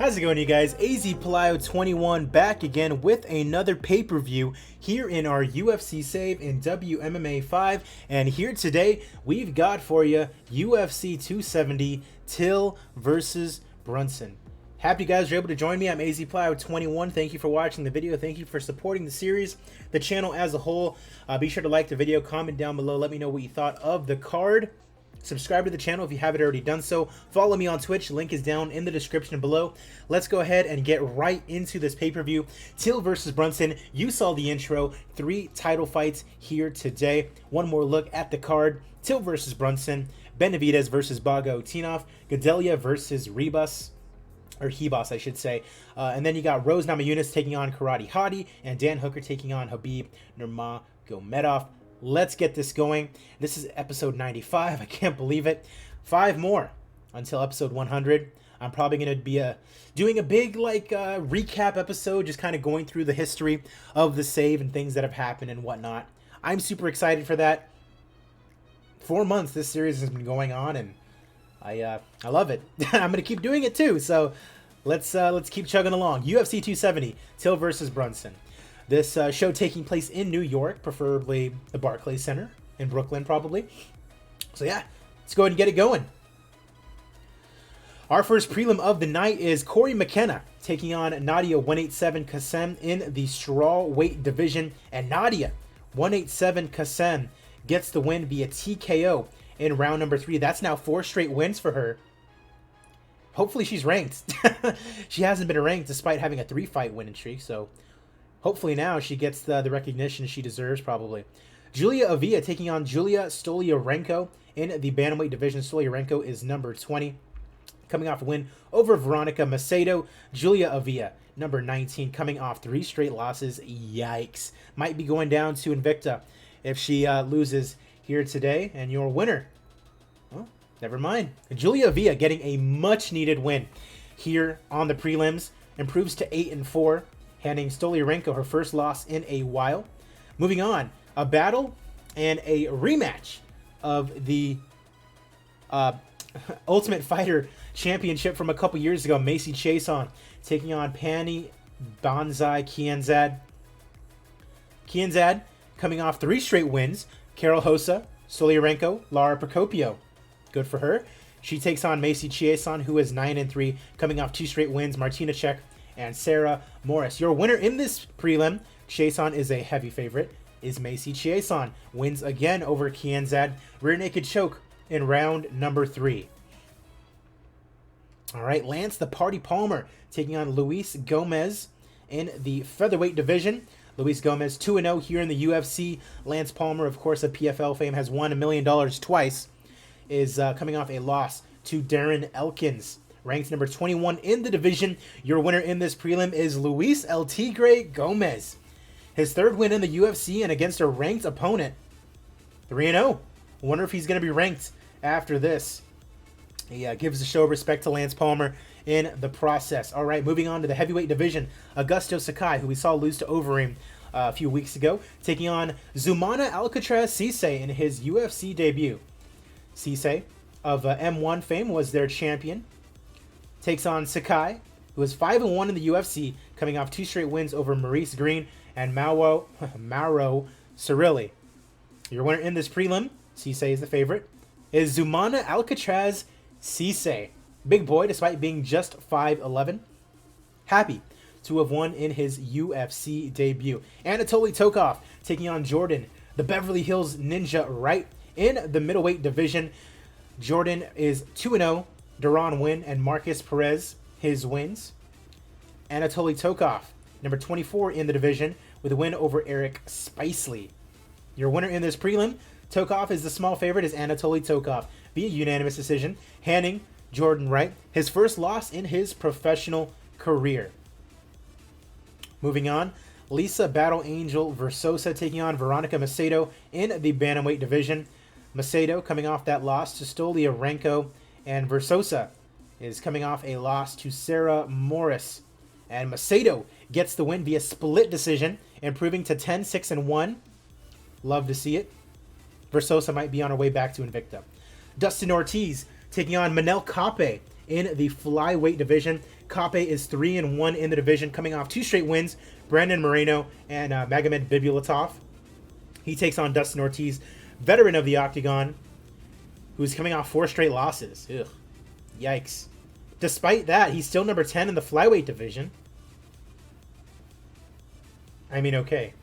How's it going, you guys? AZ Palayo 21 back again with another pay-per-view here in our UFC save in WMMA 5. And here today, we've got for you UFC 270 Till versus Brunson. Happy you guys are able to join me. I'm AZ Palayo 21. Thank you for watching the video. Thank you for supporting the series, the channel as a whole. Be sure to like the video, comment down below, let me know what you thought of the card. Subscribe to the channel if you haven't already done so. Follow me on Twitch. Link is down in the description below. Let's go ahead and get right into this pay-per-view. Till versus Brunson. You saw the intro. 3 title fights here today. One more look at the card. Till versus Brunson. BENAVIDEZ versus BAKUTINOV. Gadelha versus Ribas. Or Ribas, I should say. And then you got Rose Namajunas taking on Karate Hottie. And Dan Hooker taking on Khabib Nurmagomedov. Let's get this going. This is episode 95. I can't believe it. 5 more until episode 100. I'm probably going to be doing a big recap episode, just kind of going through the history of the save and things that have happened and whatnot. I'm super excited for that. 4 months this series has been going on, and I love it. I'm going to keep doing it too. So let's keep chugging along. UFC 270, Till versus Brunson. This show taking place in New York, preferably the Barclays Center in Brooklyn, probably. So yeah, let's go ahead and get it going. Our first prelim of the night is Corey McKenna taking on Nadia 187 Kassem in the strawweight division. And Nadia 187 Kassem gets the win via TKO in round number 3. That's now 4 straight wins for her. Hopefully she's ranked. She hasn't been ranked despite having a 3-fight winning streak, so hopefully now she gets the recognition she deserves, probably. Julia Avila taking on Julia Stoliarenko in the bantamweight division. Stoliarenko is number 20, coming off a win over Veronica Macedo. Julia Avila, number 19, coming off 3 straight losses. Yikes. Might be going down to Invicta if she loses here today. And your winner, well, never mind. Julia Avila getting a much-needed win here on the prelims. Improves to 8-4. Handing Stoliarenko her first loss in a while. Moving on, a battle and a rematch of the Ultimate Fighter Championship from a couple years ago. Macy Chiasson taking on Pani Banzai Kianzad. Kianzad coming off 3 straight wins. Carol Hossa, Stoliarenko, Lara Procopio. Good for her. She takes on Macy Chiasson, who is 9-3, coming off 2 straight wins. Martina Cech and Sarah Morris. Your winner in this prelim, Chiasson is a heavy favorite, is Macy Chiasson. Wins again over Kianzad. Rear naked choke in round number 3. All right, Lance the Party Palmer taking on Luis Gomez in the featherweight division. Luis Gomez 2-0 here in the UFC. Lance Palmer, of course, of PFL fame, has won $1 million twice. Is coming off a loss to Darren Elkins, ranked number 21 in the division. Your winner in this prelim is Luis El Tigre Gomez. His 3rd win in the UFC and against a ranked opponent. 3-0. Wonder if he's going to be ranked after this. He gives the show respect to Lance Palmer in the process. All right, moving on to the heavyweight division. Augusto Sakai, who we saw lose to Overeem a few weeks ago, taking on Zumana Alcatraz Cisse in his UFC debut. Cisse of M1 fame was their champion. Takes on Sakai, who is 5-1 in the UFC, coming off 2 straight wins over Maurice Green and Mauro Cirilli. Your winner in this prelim, Cisse is the favorite, is Zumana Alcatraz Cisse. Big boy, despite being just 5'11". Happy to have won in his UFC debut. Anatoly Tokov taking on Jordan, the Beverly Hills Ninja Wright in the middleweight division. Jordan is 2-0. Duran win and Marcus Perez, his wins. Anatoly Tokov, number 24 in the division, with a win over Eric Spicely. Your winner in this prelim, Tokov is the small favorite, is Anatoly Tokov via unanimous decision, handing Jordan Wright his first loss in his professional career. Moving on, Lisa Battle Angel Versosa taking on Veronica Macedo in the bantamweight division. Macedo coming off that loss to Stoliarenko, and Versosa is coming off a loss to Sarah Morris. And Macedo gets the win via split decision, improving to 10-6-1. Love to see it. Versosa might be on her way back to Invicta. Dustin Ortiz taking on Manel Kape in the flyweight division. Kape is 3-1 in the division, coming off 2 straight wins. Brandon Moreno and Magomed Bibulatov. He takes on Dustin Ortiz, veteran of the Octagon, who's coming off 4 straight losses. Ugh. Yikes. Despite that, he's still number 10 in the flyweight division. I mean, okay.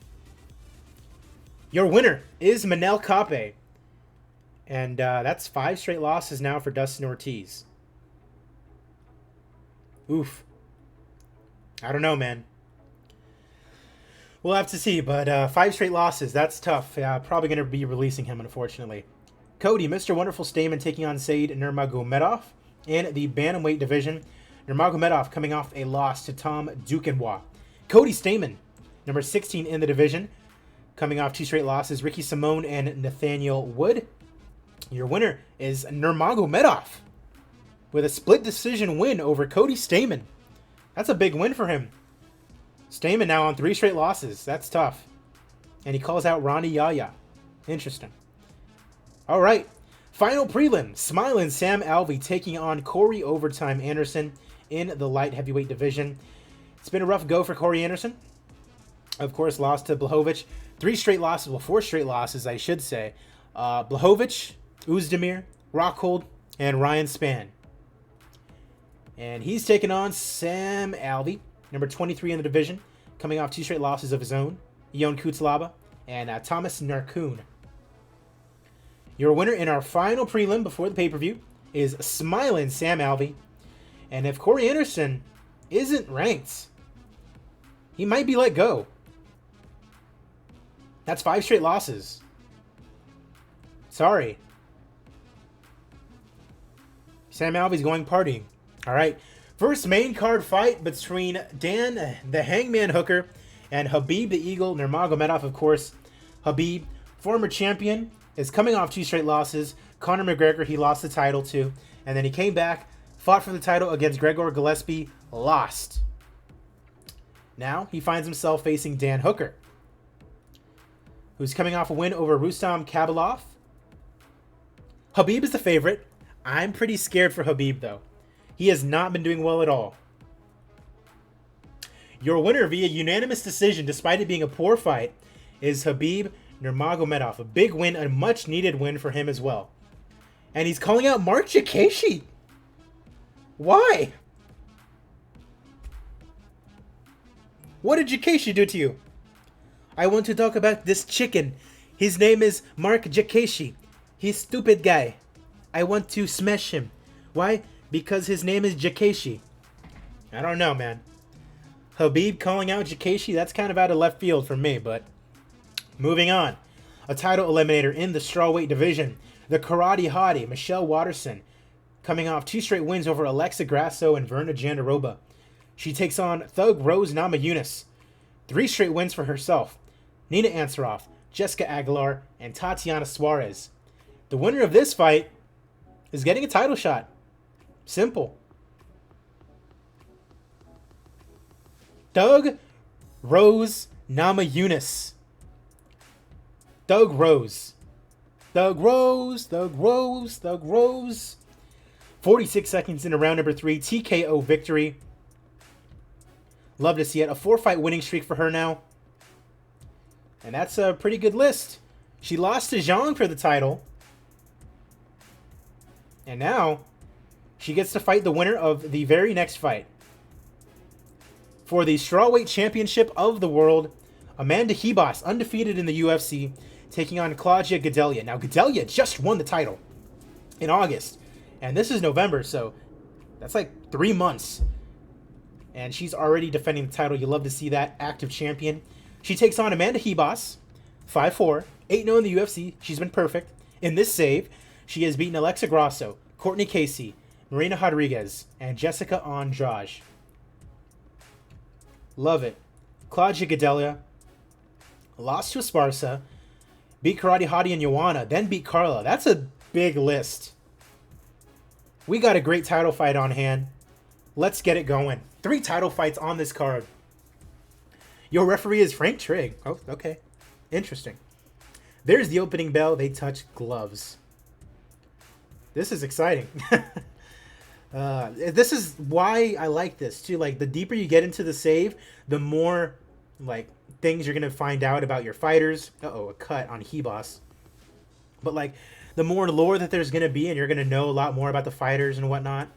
Your winner is Manel Kape. And that's 5 straight losses now for Dustin Ortiz. Oof. I don't know, man. We'll have to see, but 5 straight losses, that's tough. Probably going to be releasing him, unfortunately. Cody, Mr. Wonderful Stamen taking on Said Nurmagomedov in the bantamweight division. Nurmagomedov coming off a loss to Tom Duquesnoy. Cody Stamen, number 16 in the division, coming off 2 straight losses. Ricky Simone and Nathaniel Wood. Your winner is Nurmagomedov with a split decision win over Cody Stamen. That's a big win for him. Stamen now on 3 straight losses. That's tough. And he calls out Ronnie Yaya. Interesting. All right. Final prelim. Smiling Sam Alvey taking on Corey Overtime Anderson in the light heavyweight division. It's been a rough go for Corey Anderson. Of course, lost to Blachowicz. 3 straight losses. Well, 4 straight losses, I should say. Blachowicz, Uzdemir, Rockhold, and Ryan Spann. And he's taking on Sam Alvey, number 23 in the division, coming off 2 straight losses of his own. Yon Kutlaba and Thomas Narkoon. Your winner in our final prelim before the pay-per-view is Smiling Sam Alvey. And if Corey Anderson isn't ranked, he might be let go. That's 5 straight losses. Sorry. Sam Alvey's going partying. All right. First main card fight between Dan the Hangman Hooker and Khabib the Eagle Nurmagomedov, of course. Khabib, former champion, is coming off 2 straight losses. Conor McGregor, he lost the title to. And then he came back, fought for the title against Gregor Gillespie, lost. Now he finds himself facing Dan Hooker, who's coming off a win over Rustam Khabilov. Khabib is the favorite. I'm pretty scared for Khabib, though. He has not been doing well at all. Your winner via unanimous decision, despite it being a poor fight, is Khabib Nurmagomedov. A big win, a much-needed win for him as well. And he's calling out Mark Jakashi. Why? What did Jakashi do to you? I want to talk about this chicken. His name is Mark Jakashi. He's stupid guy. I want to smash him. Why? Because his name is Jakashi. I don't know, man. Khabib calling out Jakashi, that's kind of out of left field for me, but moving on. A title eliminator in the strawweight division. The Karate Hottie, Michelle Watterson, coming off 2 straight wins over Alexa Grasso and Verna Jandaroba. She takes on Thug Rose Namajunas. 3 straight wins for herself. Nina Ansaroff, Jessica Aguilar, and Tatiana Suarez. The winner of this fight is getting a title shot. Simple. Thug Rose Namajunas. Thug Rose. Thug Rose. Thug Rose. Thug Rose. 46 seconds into round number 3. TKO victory. Love to see it. A 4-fight winning streak for her now. And that's a pretty good list. She lost to Zhang for the title. And now she gets to fight the winner of the very next fight. For the strawweight championship of the world, Amanda Ribas, undefeated in the UFC, taking on Claudia Gadelha. Now, Gadelha just won the title in August. And this is November, so that's like 3 months. And she's already defending the title. You love to see that. Active champion. She takes on Amanda Ribas, 5'4", 8-0 in the UFC. She's been perfect. In this save, she has beaten Alexa Grasso, Courtney Casey, Marina Rodriguez, and Jessica Andrade. Love it. Claudia Gadelha lost to Esparza, beat Karate Hottie and Joanna, then beat Carla. That's a big list. We got a great title fight on hand. Let's get it going. 3 title fights on this card. Your referee is Frank Trigg. Oh, okay. Interesting. There's the opening bell. They touch gloves. This is exciting. This is why I like this too. Like, the deeper you get into the save, the more like things you're gonna find out about your fighters. Uh-oh, a cut on Hebos. But like, the more lore that there's gonna be, and you're gonna know a lot more about the fighters and whatnot.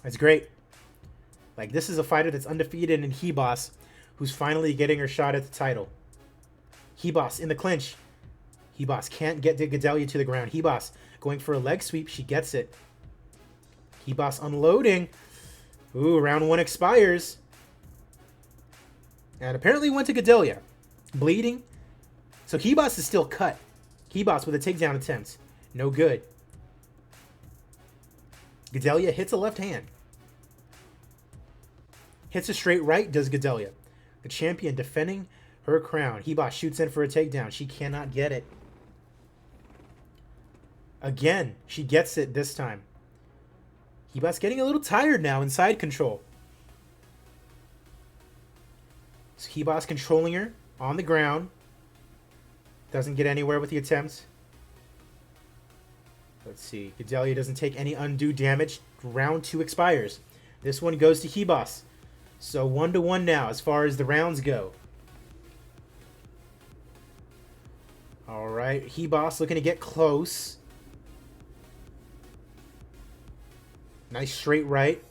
It's great. Like, this is a fighter that's undefeated in Hebos, who's finally getting her shot at the title. Hebos in the clinch. Hebos can't get Gedalia to the ground. Hebos going for a leg sweep. She gets it. Hebos unloading. Ooh, round 1 expires. And apparently went to Gedalia. Bleeding. So Hebos is still cut. Hebos with a takedown attempt. No good. Gedalia hits a left hand. Hits a straight right, does Gedalia. The champion defending her crown. Hebos shoots in for a takedown. She cannot get it. Again, she gets it this time. Hebos getting a little tired now in side control. So Hebos controlling her on the ground. Doesn't get anywhere with the attempts. Let's see. Gedalia doesn't take any undue damage. Round 2 expires. This one goes to Hebos. So 1-1 now as far as the rounds go. Alright, Hebos looking to get close. Nice straight right.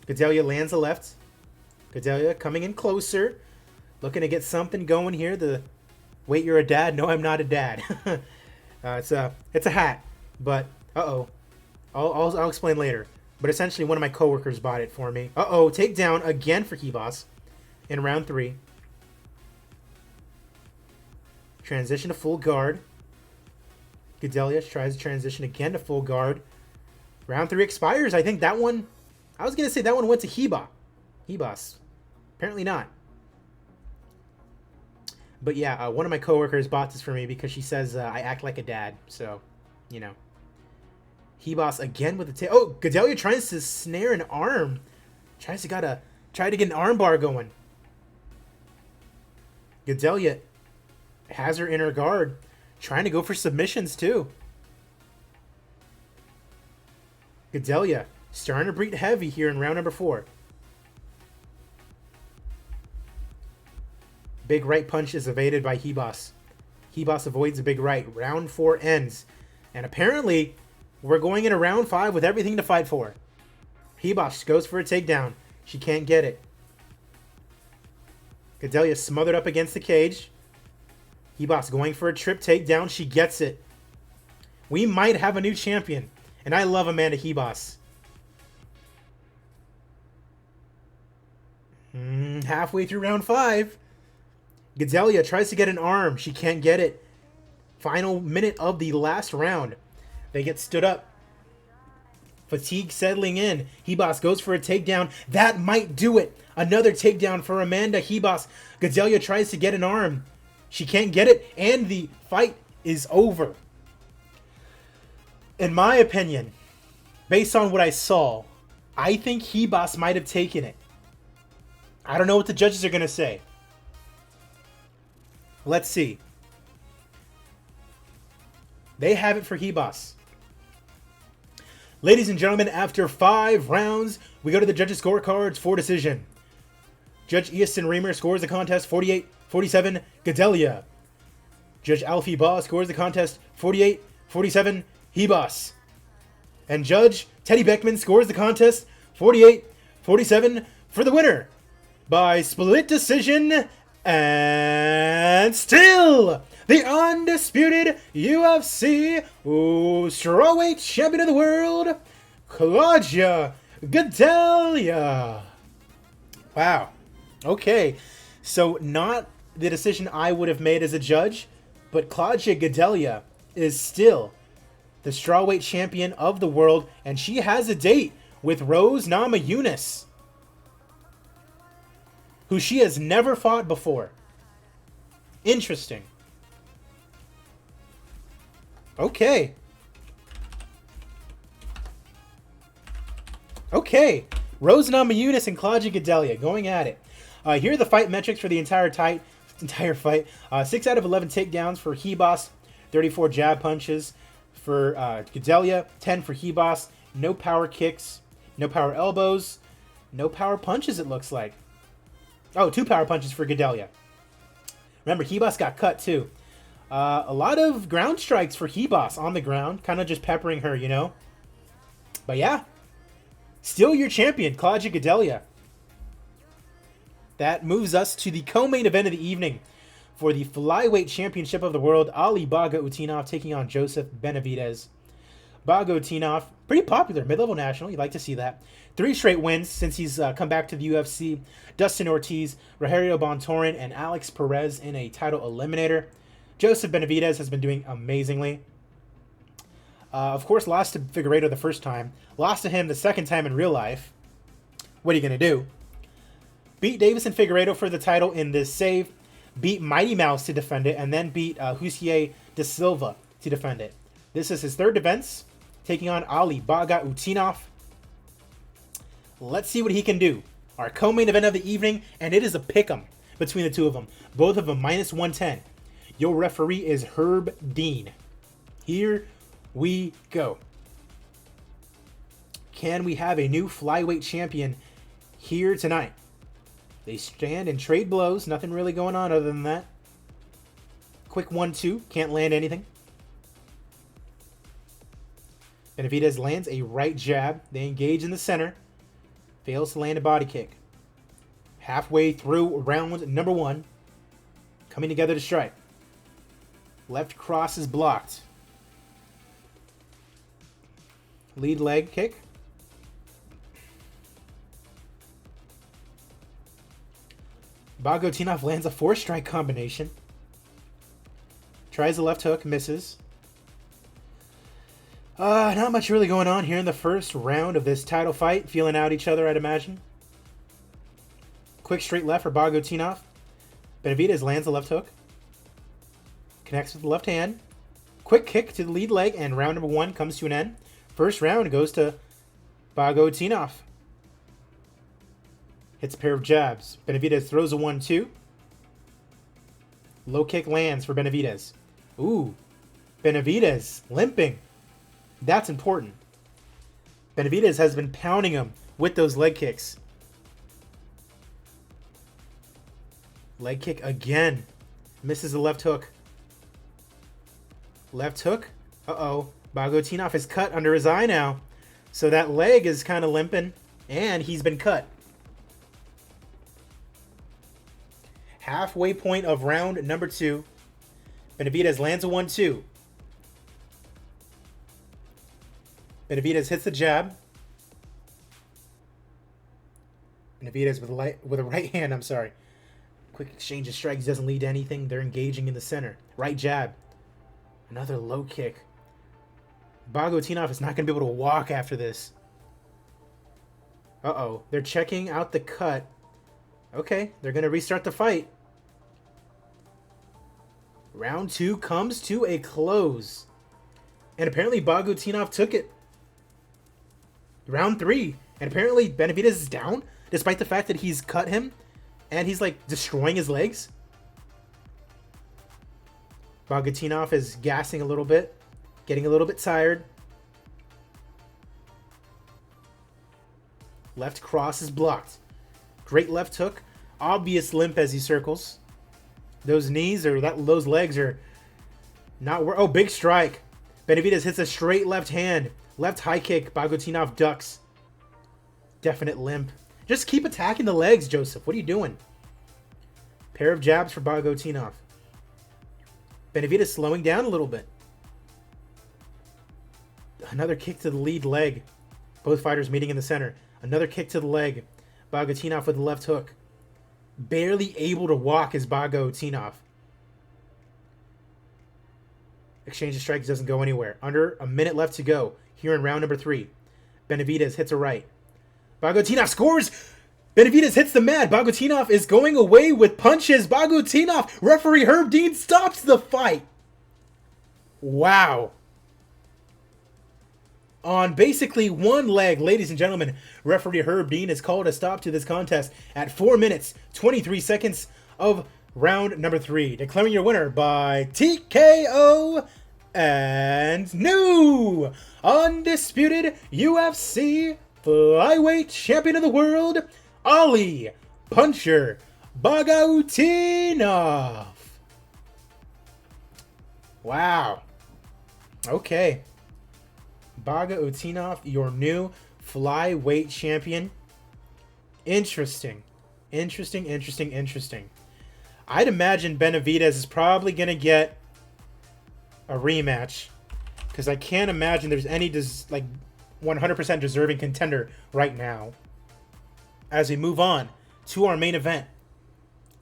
Gedalia lands the left. Gedalia coming in closer. Looking to get something going here. The wait, you're a dad? No, I'm not a dad. It's a hat. But, uh-oh. I'll explain later. But essentially, one of my coworkers bought it for me. Uh-oh, takedown again for Hebos in round 3. Transition to full guard. Gedalia tries to transition again to full guard. Round 3 expires. I think that one... I was going to say that one went to Hebos. Apparently not. But yeah, one of my coworkers bought this for me because she says I act like a dad. So, you know. Hebos again with the tail. Oh, Gedalia tries to snare an arm. Try to get an arm bar going. Gedalia has her inner guard. Trying to go for submissions too. Gedalia starting to breathe heavy here in round number 4. Big right punch is evaded by Hebos. Hebos avoids a big right. Round 4 ends. And apparently, we're going into round 5 with everything to fight for. Hebos goes for a takedown. She can't get it. Gedalia smothered up against the cage. Hebos going for a trip takedown. She gets it. We might have a new champion. And I love Amanda Hebos. Halfway through round 5. Gedalia tries to get an arm. She can't get it. Final minute of the last round. They get stood up. Fatigue settling in. Hebos goes for a takedown. That might do it. Another takedown for Amanda Hebos. Gedalia tries to get an arm. She can't get it. And the fight is over. In my opinion, based on what I saw, I think Hebos might have taken it. I don't know what the judges are going to say. Let's see. They have it for Hebos. Ladies and gentlemen, after 5 rounds, we go to the judges' scorecards for decision. Judge Easton Reamer scores the contest 48-47, Gedalia. Judge Alfie Baugh scores the contest 48-47, Hebos. And Judge Teddy Beckman scores the contest 48-47 for the winner by split decision. And still, the undisputed UFC strawweight champion of the world, Claudia Gedalia. Wow. Okay. So not the decision I would have made as a judge, but Claudia Gedalia is still the strawweight champion of the world, and she has a date with Rose Namajunas, who she has never fought before. Interesting. Okay. Rose Namajunas and Claudia Gedalia going at it. Here are the fight metrics for the entire fight. 6 out of 11 takedowns for Hebos. 34 jab punches for Gedalia. 10 for Hebos. No power kicks, no power elbows, no power punches, it looks like. Oh, 2 power punches for Gedalia. Remember, Hibas got cut too. A lot of ground strikes for Hibas on the ground, kind of just peppering her, you know. But yeah, still your champion, Claudia Gedalia. That moves us to the co-main event of the evening for the flyweight championship of the world. Ali BAKUTINOV taking on Joseph Benavidez. BAKUTINOV, pretty popular, mid-level national. You'd like to see that. 3 straight wins since he's come back to the UFC. Dustin Ortiz, Rogerio Bontorin, and Alex Perez in a title eliminator. Joseph Benavidez has been doing amazingly. Of course, lost to Figueiredo the first time. Lost to him the second time in real life. What are you going to do? Beat Davis and Figueiredo for the title in this save. Beat Mighty Mouse to defend it. And then beat Hussier de Silva to defend it. This is his 3rd defense. Taking on Ali BAKUTINOV. Let's see what he can do. Our co-main event of the evening. And it is a pick'em between the two of them. Both of them minus 110. Your referee is Herb Dean. Here we go. Can we have a new flyweight champion here tonight? They stand and trade blows. Nothing really going on other than that. Quick 1-2. Can't land anything. Benavidez lands a right jab. They engage in the center. Fails to land a body kick. Halfway through round number 1. Coming together to strike. Left cross is blocked. Lead leg kick. BAKUTINOV lands a 4-strike combination. Tries a left hook, misses. Not much really going on here in the first round of this title fight. Feeling out each other, I'd imagine. Quick straight left for BAKUTINOV. Benavidez lands a left hook. Connects with the left hand. Quick kick to the lead leg, and round number 1 comes to an end. First round goes to BAKUTINOV. Hits a pair of jabs. Benavidez throws a 1-2. Low kick lands for Benavidez. Ooh. Benavidez limping. That's important. Benavidez has been pounding him with those leg kicks. Leg kick again. Misses the left hook. Left hook. Uh-oh. BAKUTINOV is cut under his eye now. So that leg is kind of limping. And he's been cut. Halfway point of round number 2. Benavidez lands a 1-2. Benavidez hits the jab. Benavidez with a right hand, I'm sorry. Quick exchange of strikes doesn't lead to anything. They're engaging in the center. Right jab. Another low kick. BAKUTINOV is not going to be able to walk after this. Uh-oh. They're checking out the cut. Okay, they're going to restart the fight. Round 2 comes to a close. And apparently BAKUTINOV took it. Round 3. And apparently Benavidez is down, despite the fact that he's cut him. And he's like destroying his legs. BAKUTINOV is gassing a little bit. Getting a little bit tired. Left cross is blocked. Great left hook. Obvious limp as he circles. Those knees or those legs are not oh, big strike. Benavidez hits a straight left hand. Left high kick. BAKUTINOV ducks. Definite limp. Just keep attacking the legs, Joseph. What are you doing? Pair of jabs for BAKUTINOV. Benavidez slowing down a little bit. Another kick to the lead leg. Both fighters meeting in the center. Another kick to the leg. BAKUTINOV with the left hook. Barely able to walk is BAKUTINOV. Exchange of strikes doesn't go anywhere. Under a minute left to go here in round number 3. Benavidez hits a right. BAKUTINOV scores! Benavidez hits the mat. BAKUTINOV is going away with punches. BAKUTINOV! Referee Herb Dean stops the fight. Wow. On basically one leg, ladies and gentlemen, referee Herb Dean has called a stop to this contest at 4 minutes, 23 seconds of round number 3. Declaring your winner by TKO, And new undisputed UFC flyweight champion of the world, Ali Puncher BAKUTINOV. Wow. Okay. BAKUTINOV, your new flyweight champion. Interesting. Interesting. I'd imagine BENAVIDEZ is probably going to get a rematch, because I can't imagine there's any 100% deserving contender right now. As we move on to our main event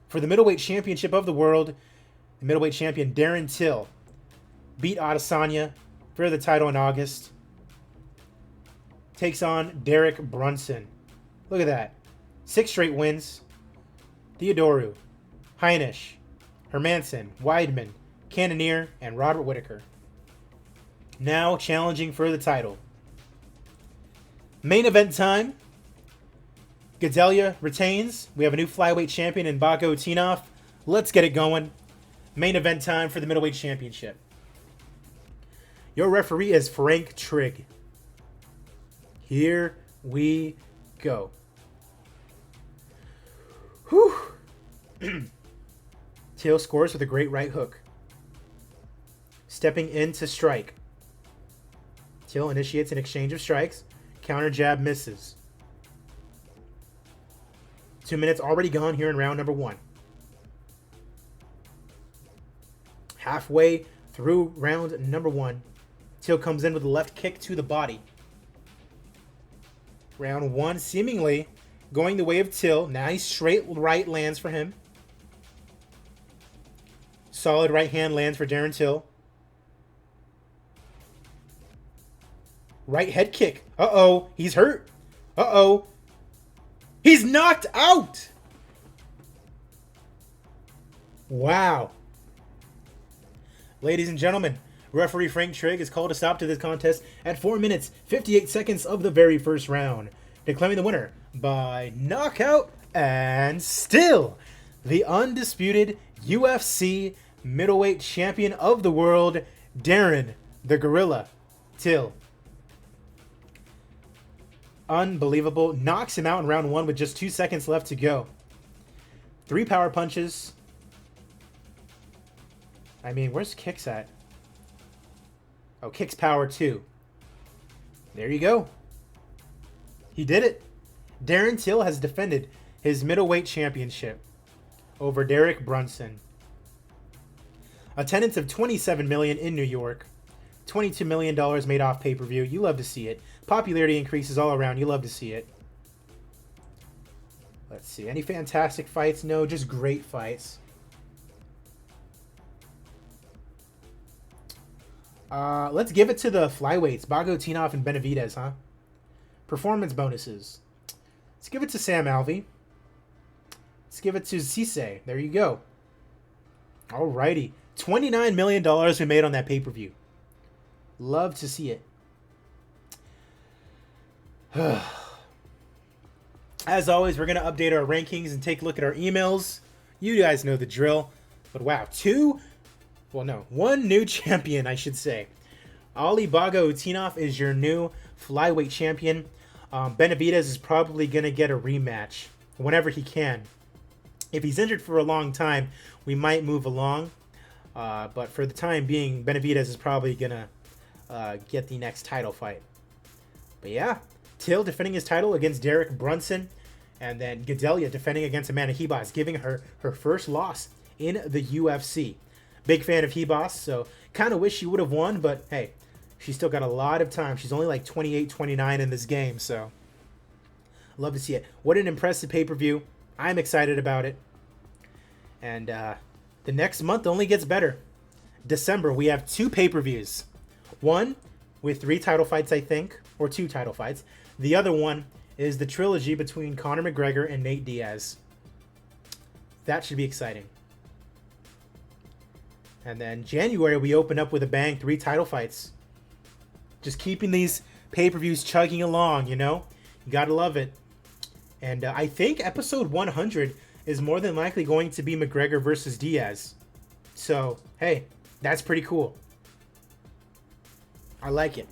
for the middleweight championship of the world, the middleweight champion Darren Till beat Adesanya for the title in August. Takes on Derek Brunson. Look at that. 6 straight wins. Theodorou, Heinisch, Hermanson, Weidman, Cannonier, and Robert Whittaker. Now challenging for the title. Main event time. Gedalia retains. We have a new flyweight champion in BAKUTINOV. Let's get it going. Main event time for the middleweight championship. Your referee is Frank Trigg. Here we go. Whew. Till scores with a great right hook. Stepping in to strike. Till initiates an exchange of strikes. Counter jab misses. 2 minutes already gone here in round number 1. Halfway through round number 1. Till comes in with a left kick to the body. Round 1 seemingly going the way of Till. Nice straight right lands for him. Solid right hand lands for Darren Till. Right head kick. Uh-oh. He's hurt. Uh-oh. He's knocked out. Wow. Ladies and gentlemen, referee Frank Trigg has called a stop to this contest at 4 minutes, 58 seconds of the very first round, declaring the winner by knockout and still the undisputed UFC middleweight champion of the world, Darren the Gorilla Till. Unbelievable. Knocks him out in round 1 with just 2 seconds left to go. 3 power punches. I mean, where's kicks at? Oh, kicks power 2. There you go. He did it. Darren Till has defended his middleweight championship over Derek Brunson. Attendance of 27 million in New York. $22 million made off pay-per-view. You love to see it. Popularity increases all around. You love to see it. Let's see. Any fantastic fights? No, just great fights. Let's give it to the flyweights. BAKUTINOV and BENAVIDEZ, huh? Performance bonuses. Let's give it to Sam Alvey. Let's give it to Cisse. There you go. Alrighty. $29 million we made on that pay-per-view. Love to see it. As always, we're going to update our rankings and take a look at our emails. You guys know the drill. But wow, one new champion, I should say. Ali BAKUTINOV is your new flyweight champion. BENAVIDEZ is probably going to get a rematch whenever he can. If he's injured for a long time, we might move along. But for the time being, BENAVIDEZ is probably going to get the next title fight. But yeah, Till defending his title against Derek Brunson. And then Gedalia defending against Amanda Ribas, giving her first loss in the UFC. Big fan of Ribas, so kind of wish she would have won. But hey, she's still got a lot of time. She's only like 28, 29 in this game. So love to see it. What an impressive pay-per-view. I'm excited about it. And the next month only gets better. December, we have 2 pay-per-views. One with 3 title fights, I think, or 2 title fights. The other one is the trilogy between Conor McGregor and Nate Diaz. That should be exciting. And then January, we open up with a bang, 3 title fights. Just keeping these pay-per-views chugging along, you know? You gotta love it. And I think episode 100 is more than likely going to be McGregor versus Diaz. So, hey, that's pretty cool. I like it.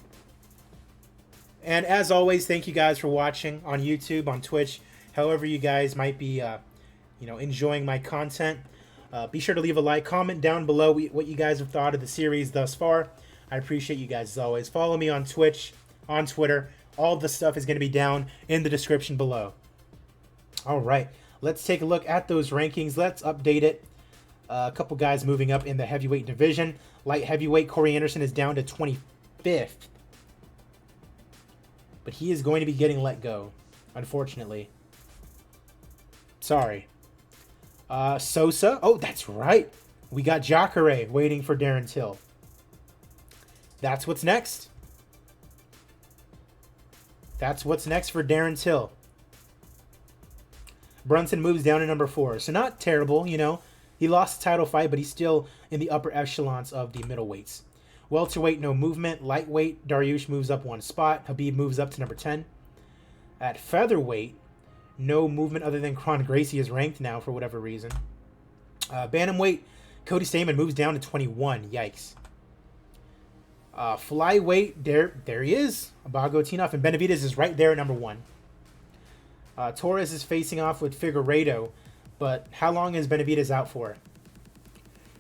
And as always, thank you guys for watching on YouTube, on Twitch, however you guys might be, enjoying my content. Be sure to leave a like, comment down below what you guys have thought of the series thus far. I appreciate you guys as always. Follow me on Twitch, on Twitter. All the stuff is going to be down in the description below. All right, let's take a look at those rankings. Let's update it. A couple guys moving up in the heavyweight division. Light heavyweight, Corey Anderson is down to 25th. But he is going to be getting let go, unfortunately. Sorry. Sosa. Oh, that's right. We got Jacare waiting for Darren Till. That's what's next. That's what's next for Darren Till. Brunson moves down to number 4. So not terrible, you know. He lost the title fight, but he's still in the upper echelons of the middleweights. Welterweight, no movement. Lightweight, Dariush moves up 1 spot. Habib moves up to number 10. At featherweight, no movement other than Kron Gracie is ranked now for whatever reason. Bantamweight, Cody Stamann moves down to 21. Yikes. Flyweight, there he is. BAKUTINOV, and BENAVIDEZ is right there at number 1. Torres is facing off with Figueiredo, but how long is BENAVIDEZ out for?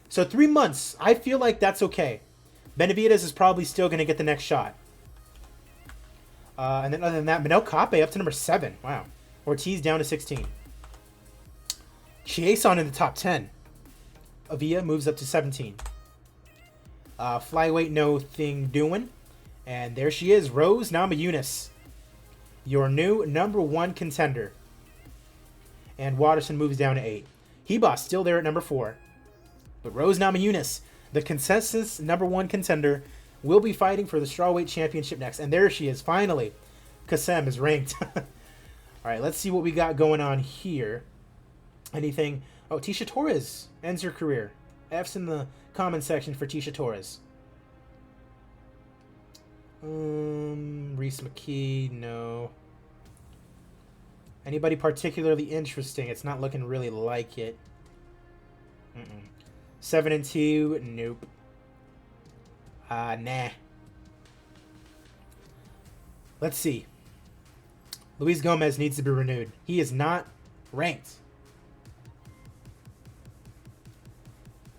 So 3 months. I feel like that's okay. BENAVIDEZ is probably still going to get the next shot. And then other than that, Manel Kape up to number 7. Wow. Ortiz down to 16. Chiasson in the top 10. Avila moves up to 17. Flyweight, no thing doing. And there she is, Rose Namajunas, your new number 1 contender. And Watterson moves down to 8. Hebos still there at number 4. But Rose Namajunas, the consensus number 1 contender, will be fighting for the strawweight championship next. And there she is, finally. Kasem is ranked. All right, let's see what we got going on here. Anything? Oh, Tisha Torres ends her career. F's in the comment section for Tisha Torres. Reese McKee, no. Anybody particularly interesting? It's not looking really like it. 7-2, nope. Nah. Let's see. Luis Gomez needs to be renewed. He is not ranked.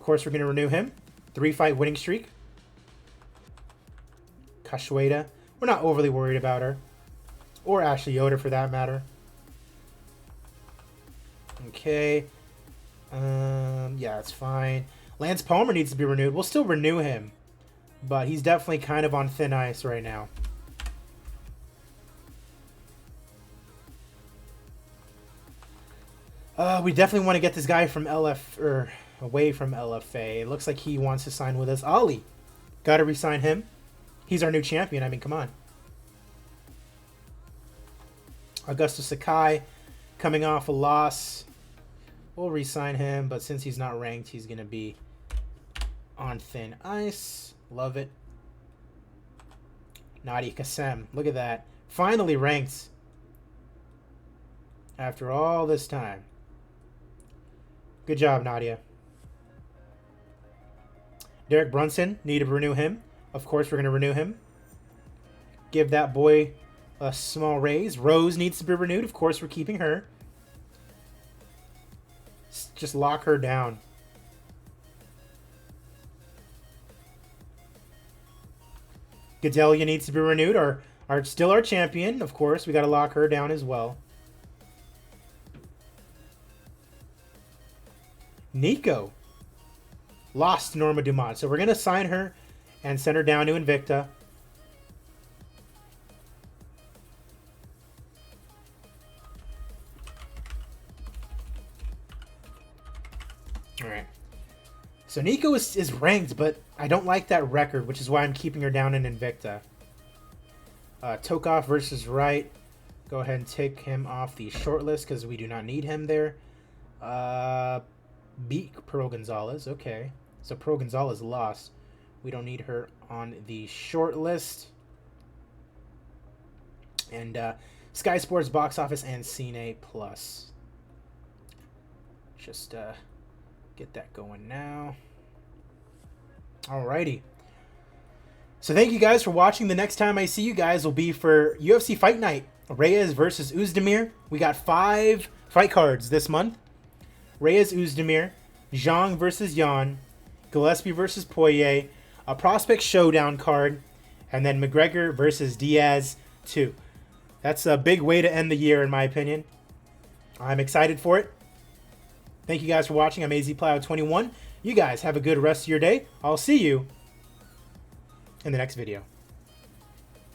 Of course, we're going to renew him. 3-fight winning streak. Cachoeira. We're not overly worried about her. Or Ashley Yoder, for that matter. Okay. Yeah, it's fine. Lance Palmer needs to be renewed. We'll still renew him. But he's definitely kind of on thin ice right now. We definitely want to get this guy from away from LFA. It looks like he wants to sign with us. Ali. Got to re-sign him. He's our new champion. I mean, come on. Augusto Sakai coming off a loss. We'll re-sign him, but since he's not ranked, he's going to be on thin ice. Love it. Nadia Kasem. Look at that. Finally ranked. After all this time. Good job, Nadia. Derek Brunson. Need to renew him. Of course, we're going to renew him. Give that boy a small raise. Rose needs to be renewed. Of course, we're keeping her. Just lock her down. Gadelia needs to be renewed. Still our champion. Of course, we got to lock her down as well. Nico lost Norma Dumont. So we're going to sign her and send her down to Invicta. All right. So Nico is ranked, but I don't like that record, which is why I'm keeping her down in Invicta. Tokov versus Wright. Go ahead and take him off the short list because we do not need him there. Beat Pearl Gonzalez. Okay. So Pearl Gonzalez lost. We don't need her on the short list. And Sky Sports Box Office and Cine Plus. Just get that going now. Alrighty. So thank you guys for watching. The next time I see you guys will be for UFC Fight Night. Reyes versus Oezdemir. We got 5 fight cards this month. Reyes, Oezdemir, Zhang versus Yan, Gillespie versus Poirier, a Prospect Showdown card, and then McGregor versus Diaz 2. That's a big way to end the year, in my opinion. I'm excited for it. Thank you guys for watching. I'm AZPlow21. You guys have a good rest of your day. I'll see you in the next video.